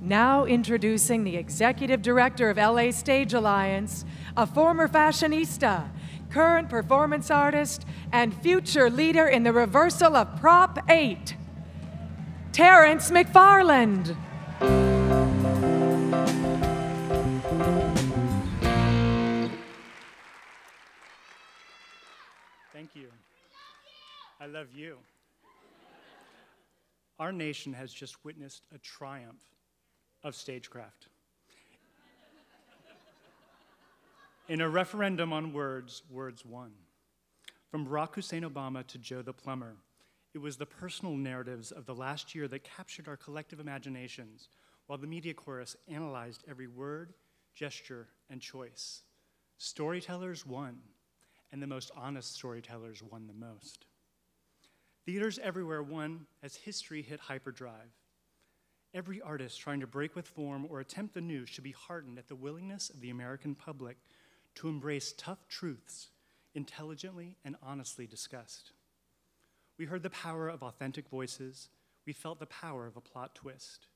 Now introducing the Executive Director of LA Stage Alliance, a former fashionista, current performance artist, and future leader in the reversal of Prop 8, Terence McFarland. Thank you. I love you. Our nation has just witnessed a triumph of stagecraft. In a referendum on words won. From Barack Hussein Obama to Joe the Plumber, it was the personal narratives of the last year that captured our collective imaginations, while the media chorus analyzed every word, gesture, and choice. Storytellers won, and the most honest storytellers won the most. Theaters everywhere won as history hit hyperdrive. Every artist trying to break with form or attempt the new should be heartened at the willingness of the American public to embrace tough truths intelligently and honestly discussed. We heard the power of authentic voices. We felt the power of a plot twist.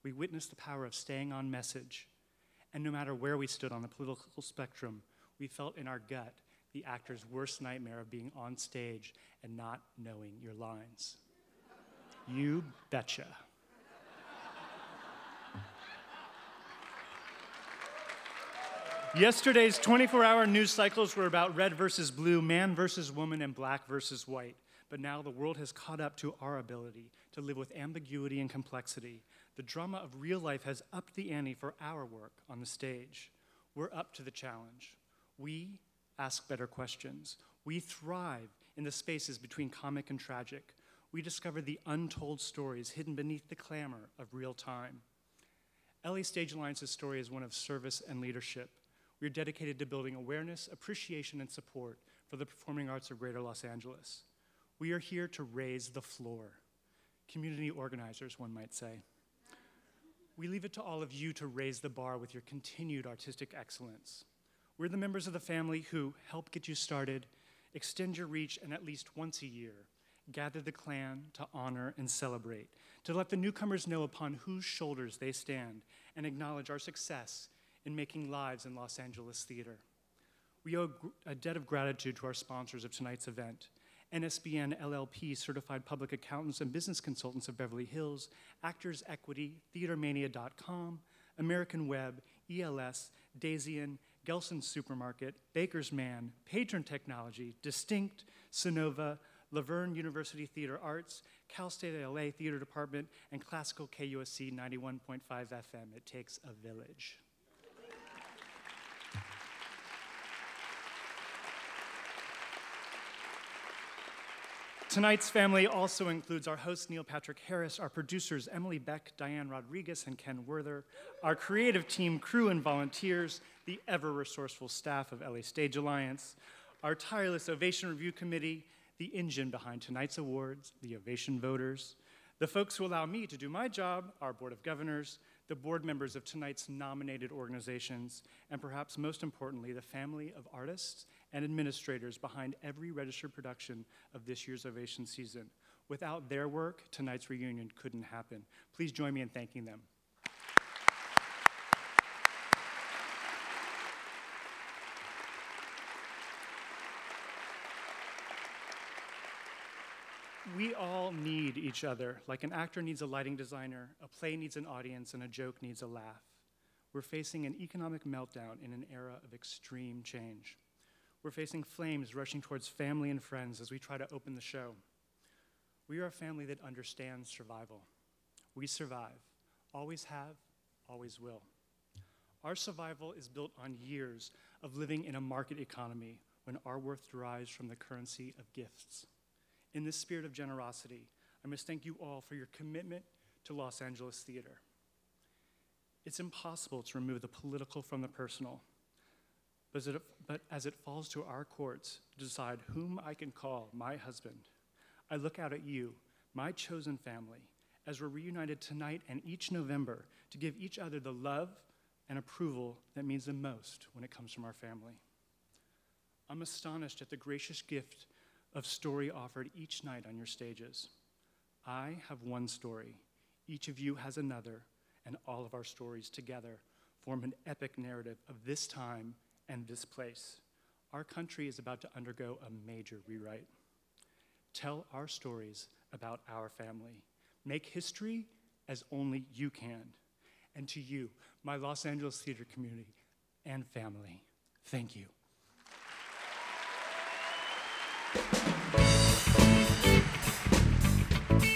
We witnessed the power of staying on message. And no matter where we stood on the political spectrum, we felt in our gut the actor's worst nightmare of being on stage and not knowing your lines. You betcha. Yesterday's 24-hour news cycles were about red versus blue, man versus woman, and black versus white. But now the world has caught up to our ability to live with ambiguity and complexity. The drama of real life has upped the ante for our work on the stage. We're up to the challenge. We ask better questions. We thrive in the spaces between comic and tragic. We discover the untold stories hidden beneath the clamor of real time. LA Stage Alliance's story is one of service and leadership. We are dedicated to building awareness, appreciation, and support for the performing arts of Greater Los Angeles. We are here to raise the floor. Community organizers, one might say. We leave it to all of you to raise the bar with your continued artistic excellence. We're the members of the family who help get you started, extend your reach, and at least once a year, gather the clan to honor and celebrate, to let the newcomers know upon whose shoulders they stand, and acknowledge our success in making lives in Los Angeles theater. We owe a debt of gratitude to our sponsors of tonight's event, NSBN LLP Certified Public Accountants and Business Consultants of Beverly Hills, Actors Equity, TheaterMania.com, American Web, ELS, Daisian, Gelson's Supermarket, Baker's Man, Patron Technology, Distinct, Sonova, Laverne University Theater Arts, Cal State LA Theater Department, and Classical KUSC 91.5 FM. It takes a village. Tonight's family also includes our host, Neil Patrick Harris, our producers, Emily Beck, Diane Rodriguez, and Ken Werther, our creative team, crew, and volunteers, the ever-resourceful staff of LA Stage Alliance, our tireless Ovation Review Committee, the engine behind tonight's awards, the Ovation voters, the folks who allow me to do my job, our Board of Governors, the board members of tonight's nominated organizations, and perhaps most importantly, the family of artists and administrators behind every registered production of this year's Ovation season. Without their work, tonight's reunion couldn't happen. Please join me in thanking them. We all need each other. Like an actor needs a lighting designer, a play needs an audience, and a joke needs a laugh. We're facing an economic meltdown in an era of extreme change. We're facing flames rushing towards family and friends as we try to open the show. We are a family that understands survival. We survive, always have, always will. Our survival is built on years of living in a market economy when our worth derives from the currency of gifts. In this spirit of generosity, I must thank you all for your commitment to Los Angeles theater. It's impossible to remove the political from the personal, but as it falls to our courts to decide whom I can call my husband, I look out at you, my chosen family, as we're reunited tonight and each November to give each other the love and approval that means the most when it comes from our family. I'm astonished at the gracious gift of story offered each night on your stages. I have one story. Each of you has another, and all of our stories together form an epic narrative of this time and this place. Our country is about to undergo a major rewrite. Tell our stories about our family. Make history as only you can. And to you, my Los Angeles theater community and family, thank you.